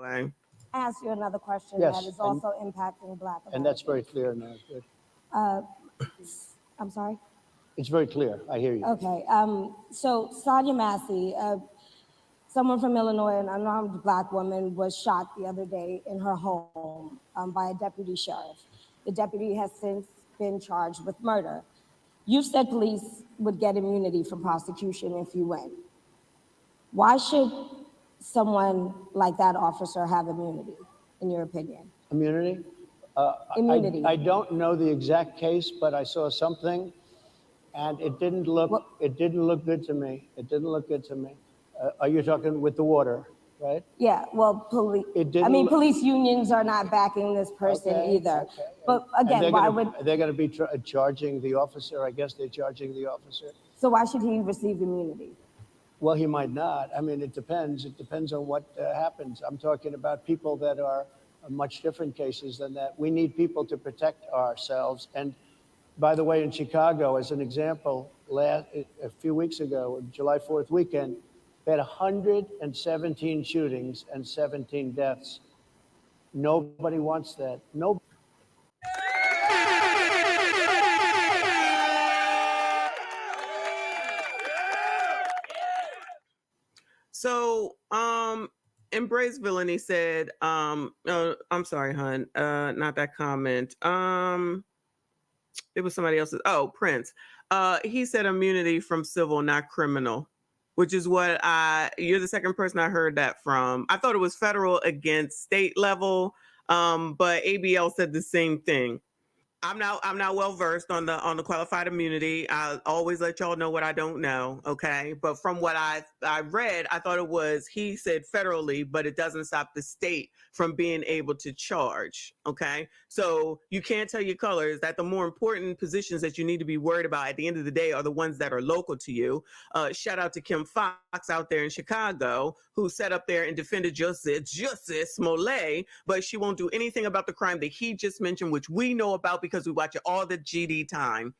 way. Ask you another question Yes, that is also impacting Black Americans. And that's very clear now. Good. I'm sorry? It's very clear. I hear you. Okay. So Sonia Massey, someone from Illinois, an unarmed Black woman, was shot the other day in her home by a deputy sheriff. The deputy has since been charged with murder. You said police would get immunity from prosecution if you win. Why should someone like that officer have immunity, in your opinion? Immunity? Immunity. I don't know the exact case, but I saw something, and it didn't look good to me. It didn't look good to me. Are you talking with the water, right? Yeah, well, police unions are not backing this person either. Okay. But again, why would... They're going to be charging the officer. I guess they're charging the officer. So why should he receive immunity? Well, he might not. I mean, it depends. It depends on what happens. I'm talking about people that are much different cases than that. We need people to protect ourselves. And by the way, in Chicago, as an example, a few weeks ago, July 4th weekend, they had 117 shootings and 17 deaths. Nobody wants that. Nobody. So, Embrace Villainy said, I'm sorry, hun, not that comment. It was somebody else's. Oh, Prince. He said immunity from civil, not criminal, which is what you're the second person I heard that from. I thought it was federal against state level, but ABL said the same thing. I'm not well versed on the qualified immunity. I always let y'all know what I don't know, okay? But from what I read, I thought he said federally, but it doesn't stop the state from being able to charge, okay? So you can't tell your colors that the more important positions that you need to be worried about at the end of the day are the ones that are local to you. Shout out to Kim Fox out there in Chicago, who sat up there and defended Justice Smollett, but she won't do anything about the crime that he just mentioned, which we know about because we watch it all the GD time.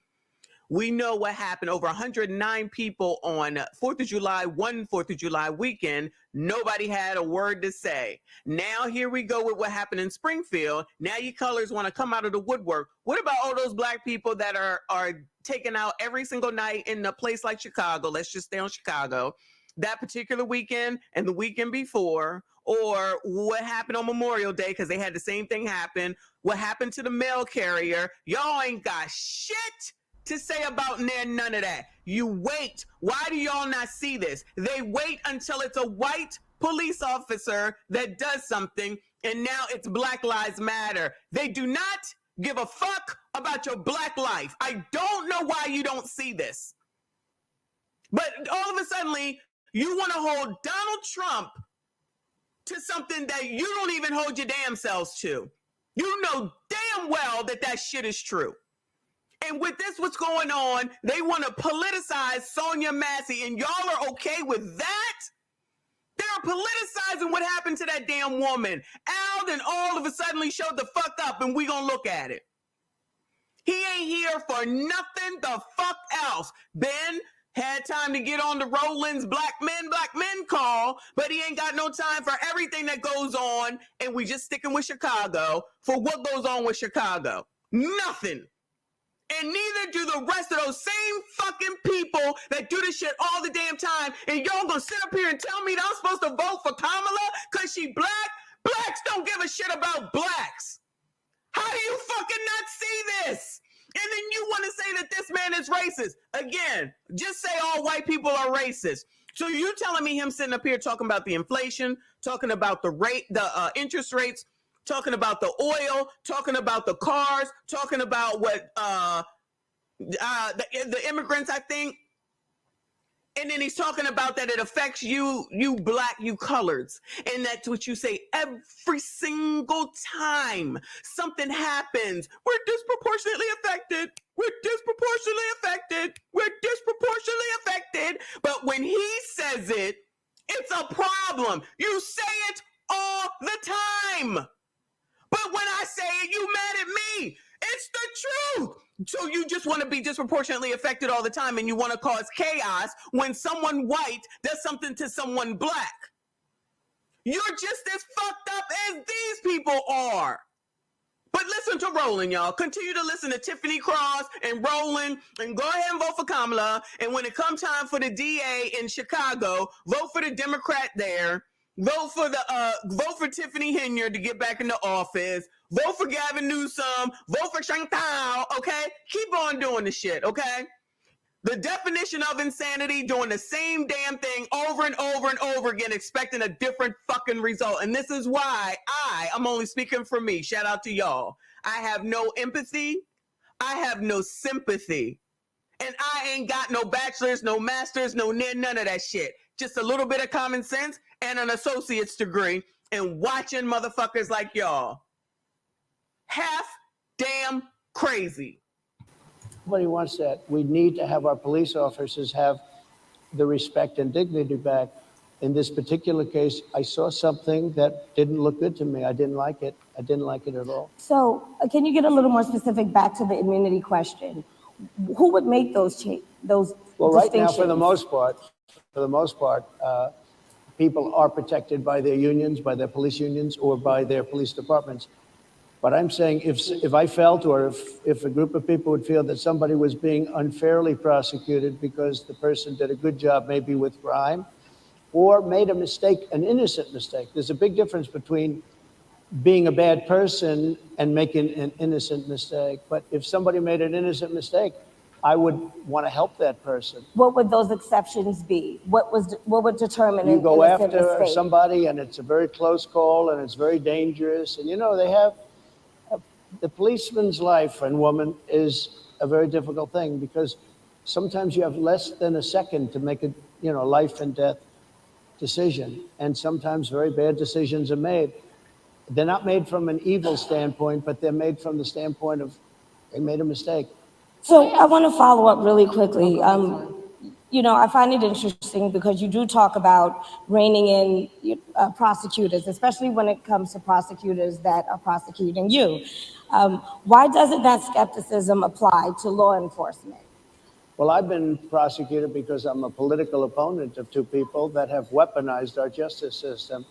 We know what happened. Over 109 people on 4th of July, one 4th of July weekend. Nobody had a word to say. Now here we go with what happened in Springfield. Now you colors want to come out of the woodwork. What about all those Black people that are taken out every single night in a place like Chicago? Let's just stay on Chicago. That particular weekend and the weekend before, or what happened on Memorial Day, because they had the same thing happen. What happened to the mail carrier? Y'all ain't got shit to say about none of that. You wait. Why do y'all not see this? They wait until it's a white police officer that does something, and now it's Black Lives Matter. They do not give a fuck about your Black life. I don't know why you don't see this. But all of a sudden, you want to hold Donald Trump to something that you don't even hold your damn selves to. You know damn well that shit is true. And with this, what's going on, they want to politicize Sonia Massey, and y'all are okay with that? They're politicizing what happened to that damn woman. Al then all of a sudden showed the fuck up, and we gonna look at it. He ain't here for nothing the fuck else. Ben had time to get on the Roland's Black Men call, but he ain't got no time for everything that goes on, and we just sticking with Chicago for what goes on with Chicago. Nothing. And neither do the rest of those same fucking people that do this shit all the damn time. And y'all gonna sit up here and tell me that I'm supposed to vote for Kamala because she Black? Blacks don't give a shit about Blacks. How do you fucking not see this? And then you want to say that this man is racist. Again, just say all white people are racist. So you telling me him sitting up here talking about the inflation, talking about the rate, the interest rates, talking about the oil, talking about the cars, talking about what the immigrants, I think. And then he's talking about that it affects you Black, you coloreds. And that's what you say every single time something happens. We're disproportionately affected. We're disproportionately affected. We're disproportionately affected. But when he says it, it's a problem. You say it all the time. But when I say it, you mad at me. It's the truth. So you just want to be disproportionately affected all the time, and you want to cause chaos when someone white does something to someone Black. You're just as fucked up as these people are. But listen to Roland, y'all. Continue to listen to Tiffany Cross and Roland, and go ahead and vote for Kamala. And when it comes time for the DA in Chicago, vote for the Democrat there. Vote for Tiffany Henyard to get back into office. Vote for Gavin Newsom. Vote for Chantal. Okay, keep on doing the shit. Okay. The definition of insanity, doing the same damn thing over and over and over again, expecting a different fucking result. And this is why I'm only speaking for me. Shout out to y'all. I have no empathy. I have no sympathy. And I ain't got no bachelor's, no master's, none of that shit. Just a little bit of common sense and an associate's degree and watching motherfuckers like y'all. Half damn crazy. Nobody wants that. We need to have our police officers have the respect and dignity back. In this particular case, I saw something that didn't look good to me. I didn't like it. I didn't like it at all. So can you get a little more specific back to the immunity question? Who would make those Well, right now, for the most part, people are protected by their unions, by their police unions, or by their police departments. But I'm saying if I felt, or if a group of people would feel that somebody was being unfairly prosecuted because the person did a good job maybe with crime or made a mistake, an innocent mistake. There's a big difference between being a bad person and making an innocent mistake. But if somebody made an innocent mistake, I would want to help that person. What would those exceptions be? What would determine you an go innocent after mistake? Somebody and it's a very close call and it's very dangerous, and they have the policeman's life and woman is a very difficult thing because sometimes you have less than a second to make a life and death decision, and sometimes very bad decisions are made. They're not made from an evil standpoint, but they're made from the standpoint of they made a mistake. So I want to follow up really quickly. I find it interesting because you do talk about reining in prosecutors, especially when it comes to prosecutors that are prosecuting you. Why doesn't that skepticism apply to law enforcement? Well, I've been prosecuted because I'm a political opponent of two people that have weaponized our justice system.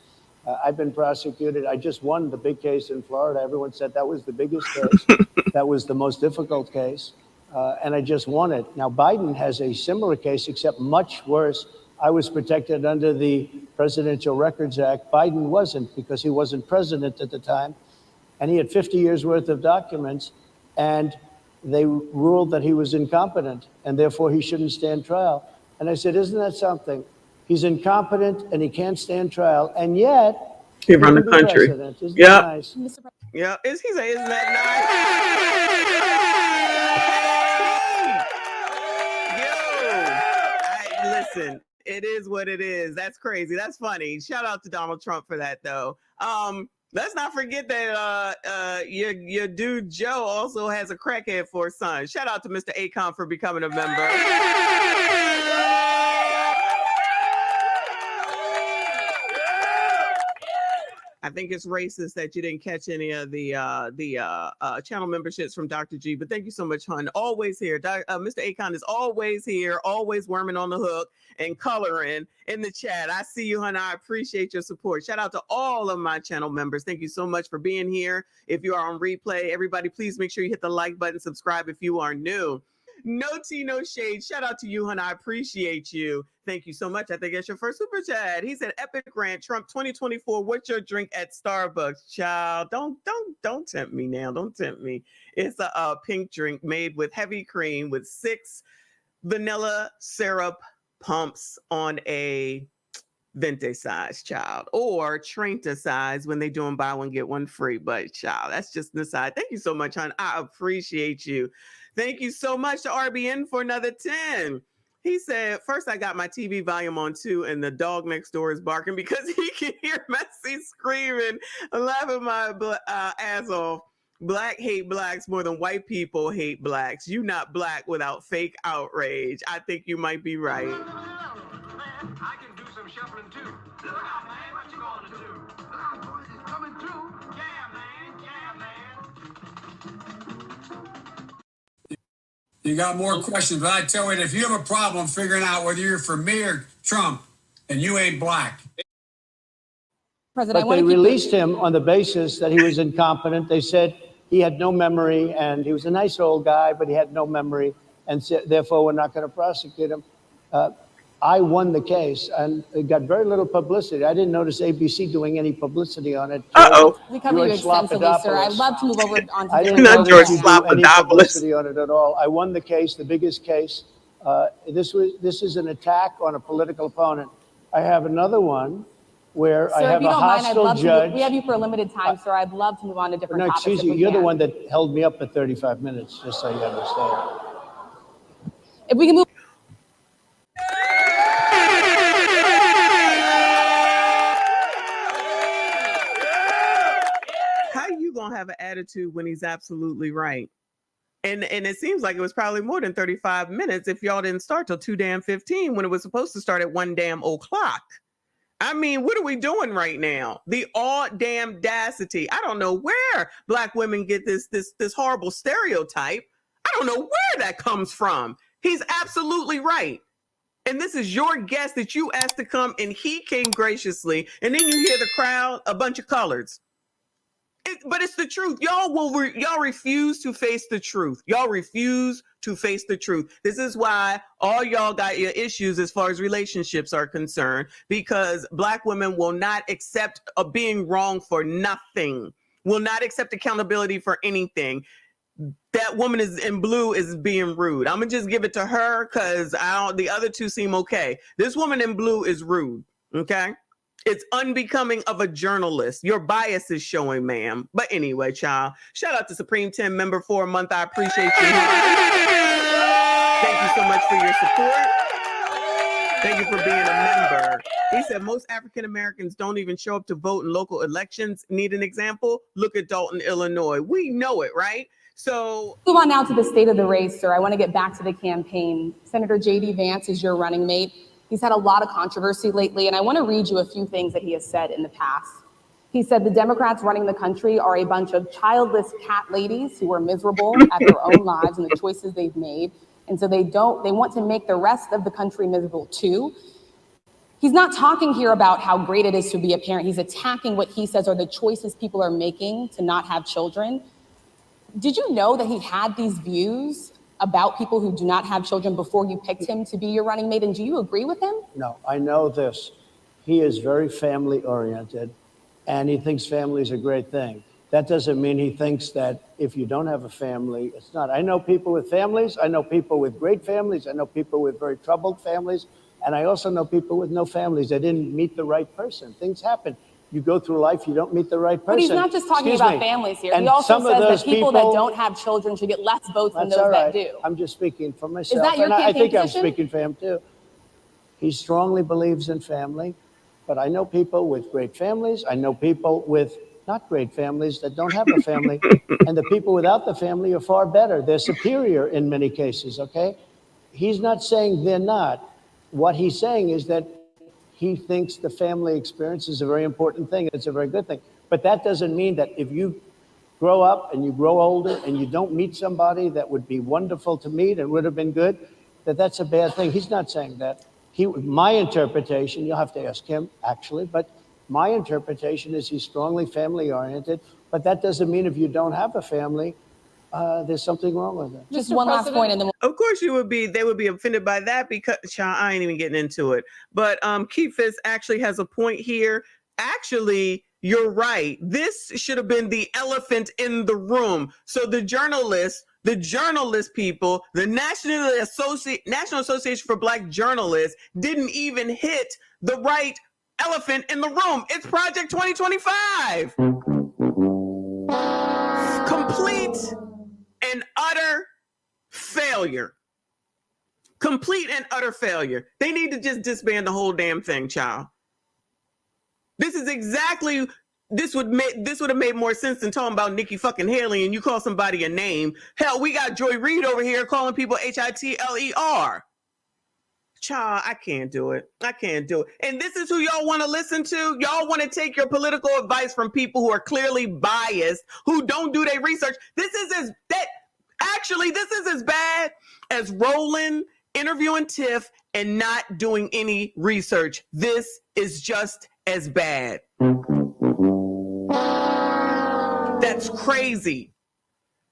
I've been prosecuted. I just won the big case in Florida. Everyone said that was the biggest case. That was the most difficult case. And I just won it. Now, Biden has a similar case, except much worse. I was protected under the Presidential Records Act. Biden wasn't, because he wasn't president at the time. And he had 50 years worth of documents. And they ruled that he was incompetent, and therefore he shouldn't stand trial. And I said, isn't that something? He's incompetent and he can't stand trial. And yet, he run the country. Isn't that nice? Yeah. Isn't that nice? Yo, listen, it is what it is. That's crazy. That's funny. Shout out to Donald Trump for that, though. Let's not forget that your dude Joe also has a crackhead for a son. Shout out to Mr. Akon for becoming a member. I think it's racist that you didn't catch any of the channel memberships from Dr. G, but thank you so much, hon. Always here. Mr. Akon is always here, always worming on the hook and coloring in the chat. I see you, hon. I appreciate your support. Shout out to all of my channel members. Thank you so much for being here. If you are on replay, everybody, please make sure you hit the like button, subscribe if you are new. No tea, no shade. Shout out to you, hon. I appreciate you. Thank you so much. I think that's your first super chat. He said, "Epic rant, Trump 2024. What's your drink at Starbucks, child? Don't tempt me now. Don't tempt me. It's a pink drink made with heavy cream with 6 vanilla syrup pumps on a Vente size, child, or Trenta size when they doing buy one get one free. But child, that's just the side. Thank you so much, hon. I appreciate you. Thank you so much to RBN for another 10. He said, first I got my TV volume on 2 and the dog next door is barking because he can hear Messy screaming, laughing my ass off. Black hate blacks more than white people hate blacks. You not black without fake outrage. I think you might be right. I can do some shuffling too. Look out, man. What you gonna do? Look out, boys. It's coming through. Yeah, man. You got more questions, but I tell you, if you have a problem figuring out whether you're for me or Trump, and you ain't black. President, But they released him on the basis that he was incompetent. They said he had no memory, and he was a nice old guy, but he had no memory, and therefore we're not going to prosecute him. I won the case, and it got very little publicity. I didn't notice ABC doing any publicity on it. We cover you extensively, sir. I'd love to move over on to I different didn't George notice you do any Slopadopoulous. publicity on it at all. I won the case, the biggest case. This is an attack on a political opponent. I have another one where I Sir, have if you a don't mind, I'd hostile love judge. to. We have you for a limited time, sir. I'd love to move on to different No, topics. excuse if you. we You're the can. one that held me up for 35 minutes, just so you understand. If we can move. How you gonna have an attitude when he's absolutely right? And it seems like it was probably more than 35 minutes if y'all didn't start till 2:15 when it was supposed to start at 1:00. I mean, what are we doing right now? The audacity. I don't know where Black women get this horrible stereotype. I don't know where that comes from. He's absolutely right. And this is your guest that you asked to come, and he came graciously. And then you hear the crowd, a bunch of coloreds. But it's the truth. Y'all refuse to face the truth. Y'all refuse to face the truth. This is why all y'all got your issues as far as relationships are concerned, because Black women will not accept being wrong for nothing, will not accept accountability for anything. That woman is in blue is being rude. I'm gonna just give it to her because the other two seem okay. This woman in blue is rude. Okay. It's unbecoming of a journalist. Your bias is showing, ma'am. But anyway, child, shout out to Supreme 10 member for a month. I appreciate you. Thank you so much for your support. Thank you for being a member. He said most African Americans don't even show up to vote in local elections. Need an example? Look at Dalton, Illinois. We know it, right? So Move on now to the state of the race, sir. I want to get back to the campaign. Senator J.D. Vance is your running mate. He's had a lot of controversy lately, and I want to read you a few things that he has said in the past. He said the Democrats running the country are a bunch of childless cat ladies who are miserable at their own lives and the choices they've made, and so they want to make the rest of the country miserable too. He's not talking here about how great it is to be a parent. He's attacking what he says are the choices people are making to not have children. Did you know that he had these views about people who do not have children before you picked him to be your running mate? And do you agree with him? No, I know this. He is very family oriented, and he thinks family is a great thing. That doesn't mean he thinks that if you don't have a family, it's not. I know people with families. I know people with great families. I know people with very troubled families. And I also know people with no families. They didn't meet the right person. Things happen. You go through life, you don't meet the right person. But he's not just talking about families here. And he also some of says those that people that don't have children should get less votes than That's those all right. that do. I'm just speaking for myself. Is that your and I campaign think position? I'm speaking for him too. He strongly believes in family, but I know people with great families. I know people with not great families that don't have a family. And the people without the family are far better. They're superior in many cases, okay? He's not saying they're not. What he's saying is that he thinks the family experience is a very important thing. It's a very good thing. But that doesn't mean that if you grow up and you grow older and you don't meet somebody that would be wonderful to meet and would have been good, that that's a bad thing. He's not saying that. My interpretation, you'll have to ask him actually, but my interpretation is he's strongly family oriented, but that doesn't mean if you don't have a family, there's something wrong with it. Just one last point, and then of course they would be offended by that because child, I ain't even getting into it. But Keefis actually has a point here. Actually, you're right. This should have been the elephant in the room. So the journalist people, the National Association for Black Journalists didn't even hit the right elephant in the room. It's Project 2025. Complete and utter failure. Complete and utter failure. They need to just disband the whole damn thing, child. This is exactly, this would have made more sense than talking about Nikki fucking Haley and you call somebody a name. Hell, we got Joy Reid over here calling people HITLER. Child, I can't do it. I can't do it. And this is who y'all want to listen to? Y'all want to take your political advice from people who are clearly biased, who don't do their research. This is as bad as Roland interviewing Tiff and not doing any research. This is just as bad. crazy.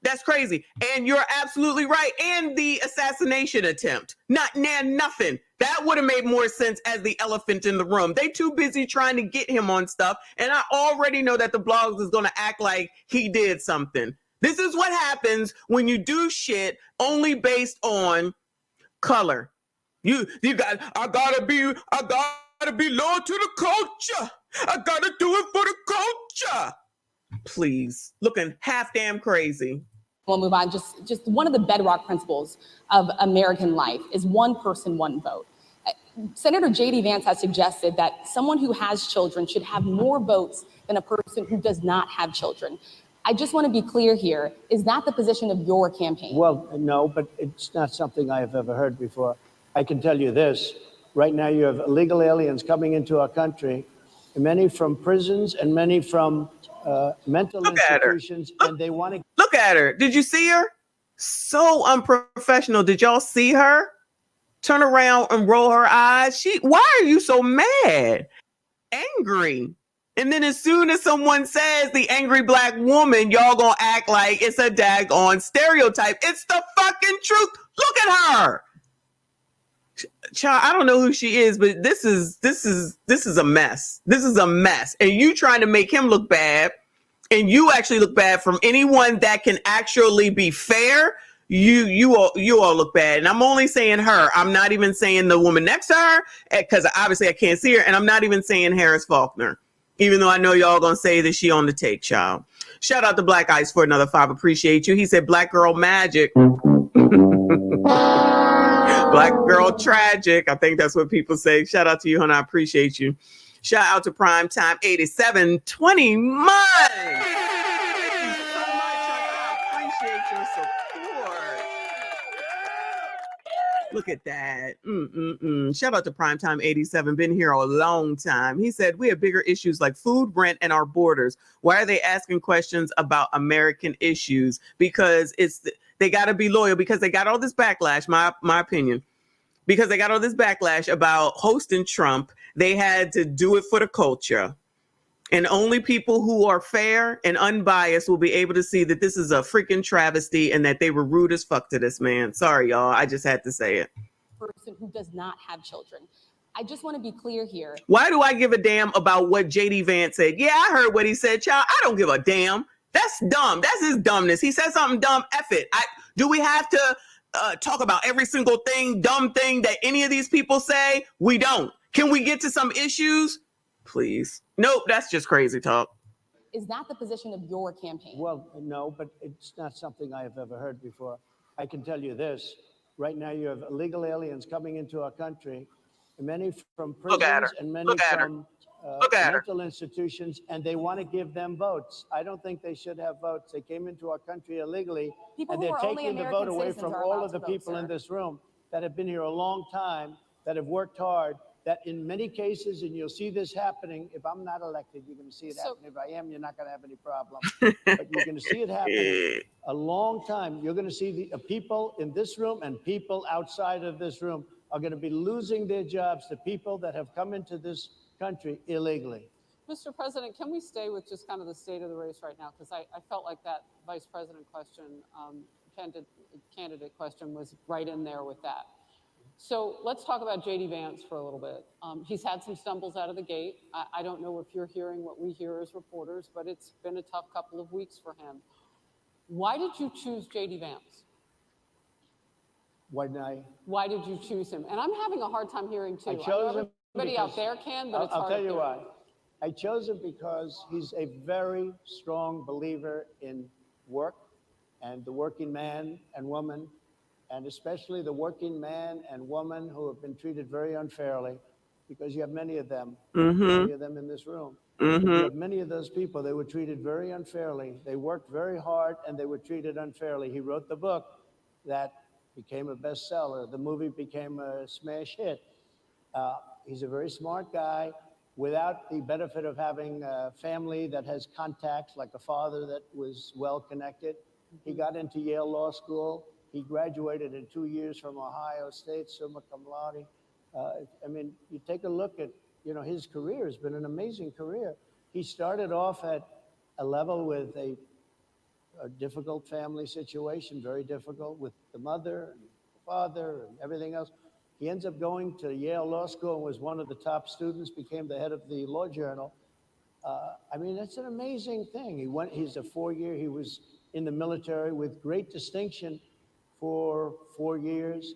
That's crazy. And you're absolutely right. And the assassination attempt. Nothing. That would have made more sense as the elephant in the room. They too busy trying to get him on stuff. And I already know that the blogs is going to act like he did something. This is what happens when you do shit only based on color. I gotta be loyal to the culture. I gotta do it for the culture. Please. Looking half damn crazy. We'll move on. Just one of the bedrock principles of American life is one person, one vote. Senator J.D. Vance has suggested that someone who has children should have more votes than a person who does not have children. I just want to be clear here. Is that the position of your campaign? Well, no, but it's not something I have ever heard before. I can tell you this. Right now you have illegal aliens coming into our country, many from prisons and many from mental institutions, and they want to look at her. Did you see her? So unprofessional. Did y'all see her turn around and roll her eyes? Why are you so mad? Angry. And then as soon as someone says the angry black woman, y'all gonna act like it's a daggone stereotype. It's the fucking truth. Look at her. Child, I don't know who she is, but this is a mess. This is a mess. And you trying to make him look bad, and you actually look bad from anyone that can actually be fair. You all look bad. And I'm only saying her. I'm not even saying the woman next to her, because obviously I can't see her. And I'm not even saying Harris Faulkner, even though I know y'all gonna say that she on the take, child. Shout out to Black Ice for another 5. Appreciate you. He said Black girl magic. Black girl tragic. I think that's what people say. Shout out to you, honey. I appreciate you. Shout out to Primetime 8720 Mine. Thank you so much. I appreciate your support. Look at that. Shout out to Primetime 87. Been here a long time. He said, we have bigger issues like food, rent, and our borders. Why are they asking questions about American issues? Because they got to be loyal, because they got all this backlash, my opinion, because they got all this backlash about hosting Trump. They had to do it for the culture. And only people who are fair and unbiased will be able to see that this is a freaking travesty and that they were rude as fuck to this man. Sorry, y'all. I just had to say it. Person who does not have children. I just want to be clear here. Why do I give a damn about what J.D. Vance said? Yeah, I heard what he said, child. I don't give a damn. That's dumb. That's his dumbness. He said something dumb. F it. Do we have to talk about every single dumb thing that any of these people say? We don't. Can we get to some issues? Please. Nope, that's just crazy talk. Is that the position of your campaign? Well, no, but it's not something I have ever heard before. I can tell you this. Right now you have illegal aliens coming into our country, many from prisons and many from mental institutions, and they want to give them votes. I don't think they should have votes. They came into our country illegally, and they're taking the vote away from all of the people in this room that have been here a long time, that have worked hard, that in many cases, and you'll see this happening, if I'm not elected, you're going to see it happen. If I am, you're not going to have any problem. But you're going to see it happening a long time. You're going to see the people in this room and people outside of this room are going to be losing their jobs to people that have come into this country illegally. Mr. President, can we stay with just kind of the state of the race right now? Because I felt like that vice president question, candidate question was right in there with that. So let's talk about J.D. Vance for a little bit. He's had some stumbles out of the gate. I don't know if you're hearing what we hear as reporters, but it's been a tough couple of weeks for him. Why did you choose J.D. Vance? Why did you choose him? And I'm having a hard time hearing too. I chose him. Everybody out there can, but it's hard. I'll tell you why. I chose him because he's a very strong believer in work and the working man and woman, and especially the working man and woman who have been treated very unfairly, because you have many of them, many of them in this room. You have many of those people, they were treated very unfairly. They worked very hard and they were treated unfairly. He wrote the book that became a bestseller. The movie became a smash hit. He's a very smart guy without the benefit of having a family that has contacts, like a father that was well connected. He got into Yale Law School. He graduated in 2 years from Ohio State, summa cum laude. I mean, you take a look at, his career has been an amazing career. He started off at a level with a a difficult family situation, very difficult with the mother and the father and everything else. He ends up going to Yale Law School and was one of the top students, became the head of the law journal. I mean, it's an amazing thing. He's a 4-year, he was in the military with great distinction for 4 years,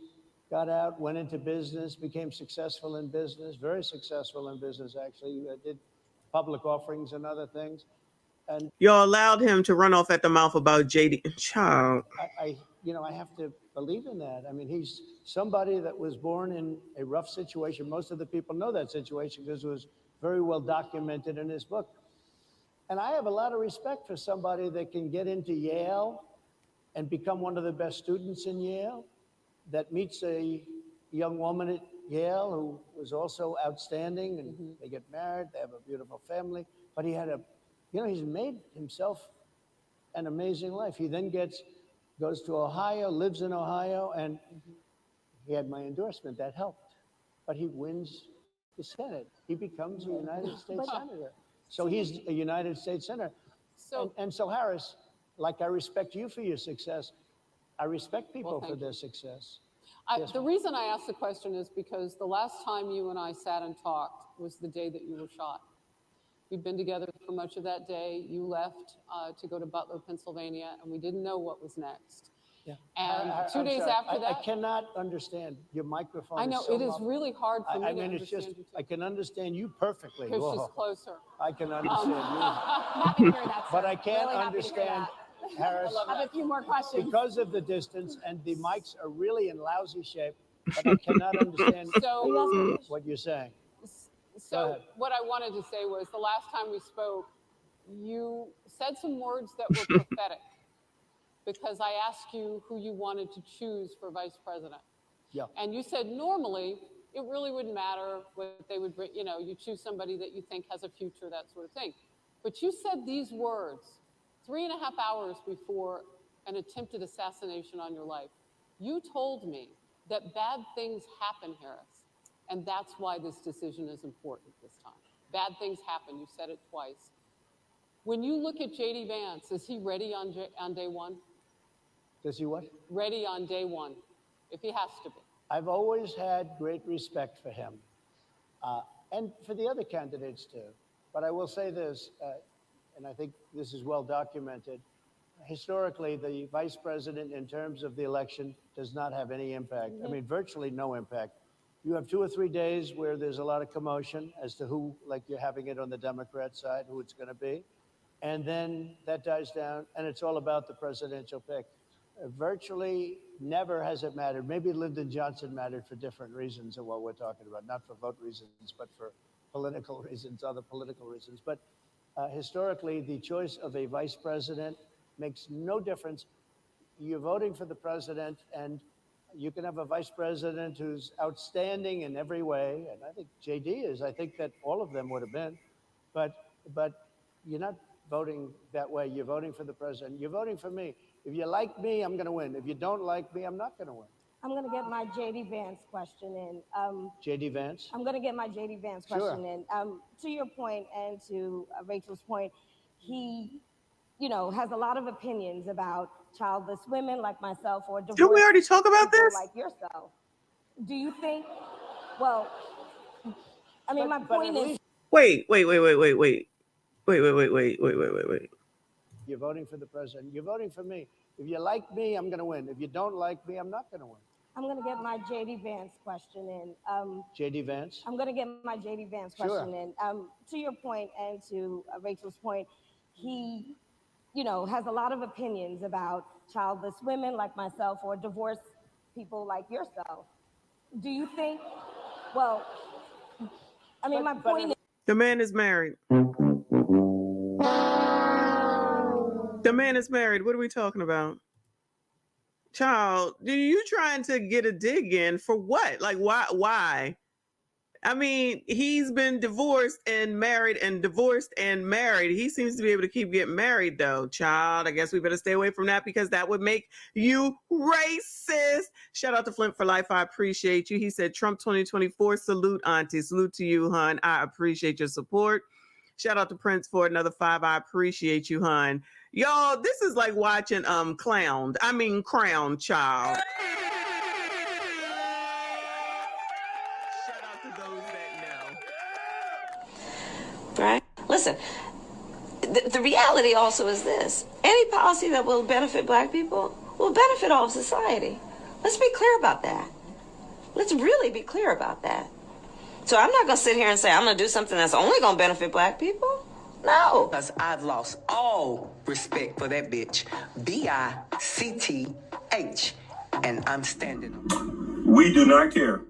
got out, went into business, became successful in business, very successful in business, actually, did public offerings and other things. And Y'all allowed him to run off at the mouth about JD. Child. I have to believe in that. I mean, he's somebody that was born in a rough situation. Most of the people know that situation because it was very well documented in his book. And I have a lot of respect for somebody that can get into Yale and become one of the best students in Yale, that meets a young woman at Yale who was also outstanding, and they get married, they have a beautiful family, but he's made himself an amazing life. He then goes to Ohio, lives in Ohio, and he had my endorsement. That helped. But he wins the Senate. He becomes a United States Senator. So he's a United States Senator. So Harris, like I respect you for your success, I respect people for their success. The reason I asked the question is because the last time you and I sat and talked was the day that you were shot. We've been together for much of that day. You left to go to Butler, Pennsylvania, and we didn't know what was next. Yeah. And I'm 2 days sorry. after that, I cannot understand your microphone. I know is so it is muffled. really hard for me I to mean, it's understand just you too. I can understand you perfectly. Because Whoa. she's closer. I can understand you, Happy to hear that, but sir. I can't Really happy to hear understand that. Harris I have a few more questions. because of the distance, and the mics are really in lousy shape. But I cannot understand So, what you're saying. Go so ahead. what I wanted to say was the last time we spoke, you said some words that were prophetic because I asked you who you wanted to choose for vice president. Yeah. And you said normally it really wouldn't matter what they would bring, you choose somebody that you think has a future, that sort of thing. But you said these words 3.5 hours before an attempted assassination on your life. You told me that bad things happen, Harris, and that's why this decision is important this time. Bad things happen. You said it twice. When you look at JD Vance, is he ready on day one? Does he what? Ready on day one, if he has to be. I've always had great respect for him, and for the other candidates too. But I will say this, and I think this is well documented. Historically, the vice president, in terms of the election, does not have any impact. I mean, virtually no impact. You have 2 or 3 days where there's a lot of commotion as to who, like you're having it on the Democrat side, who it's going to be. And then that dies down, and it's all about the presidential pick. Virtually never has it mattered. Maybe Lyndon Johnson mattered for different reasons of what we're talking about, not for vote reasons, but for political reasons, other political reasons. But historically, the choice of a vice president makes no difference. You're voting for the president, and you can have a vice president who's outstanding in every way, and I think JD is. I think that all of them would have been, but you're not voting that way. You're voting for the president. You're voting for me. If you like me, I'm going to win. If you don't like me, I'm not going to win. I'm going to get my JD Vance question in. JD Vance? I'm going to get my JD Vance question in. To your point and to Rachel's point, he, has a lot of opinions about childless women like myself or divorced Didn't we already talk about people this? like yourself. Do you think? Well, I mean, my point is. Wait. You're voting for the president. You're voting for me. If you like me, I'm going to win. If you don't like me, I'm not going to win. I'm going to get my JD Vance question in. JD Vance? I'm going to get my JD Vance question in. To your point and to Rachel's point, he, has a lot of opinions about childless women like myself or divorced people like yourself. Do you think? Well, I mean, my point is. The man is married. The man is married. What are we talking about? Child, are you trying to get a dig in for what? Like, why? I mean, he's been divorced and married and divorced and married. He seems to be able to keep getting married, though. Child, I guess we better stay away from that because that would make you racist. Shout out to Flint for Life. I appreciate you. He said, Trump 2024. Salute, auntie. Salute to you, hun. I appreciate your support. Shout out to Prince for another 5. I appreciate you, hun. Y'all, this is like watching Crown, Child. Shout out to those that know. Right? Listen, the reality also is this. Any policy that will benefit Black people will benefit all of society. Let's be clear about that. Let's really be clear about that. So I'm not going to sit here and say I'm going to do something that's only going to benefit Black people. No. Because I've lost all respect for that bitch. BICTH. And I'm standing. We do not care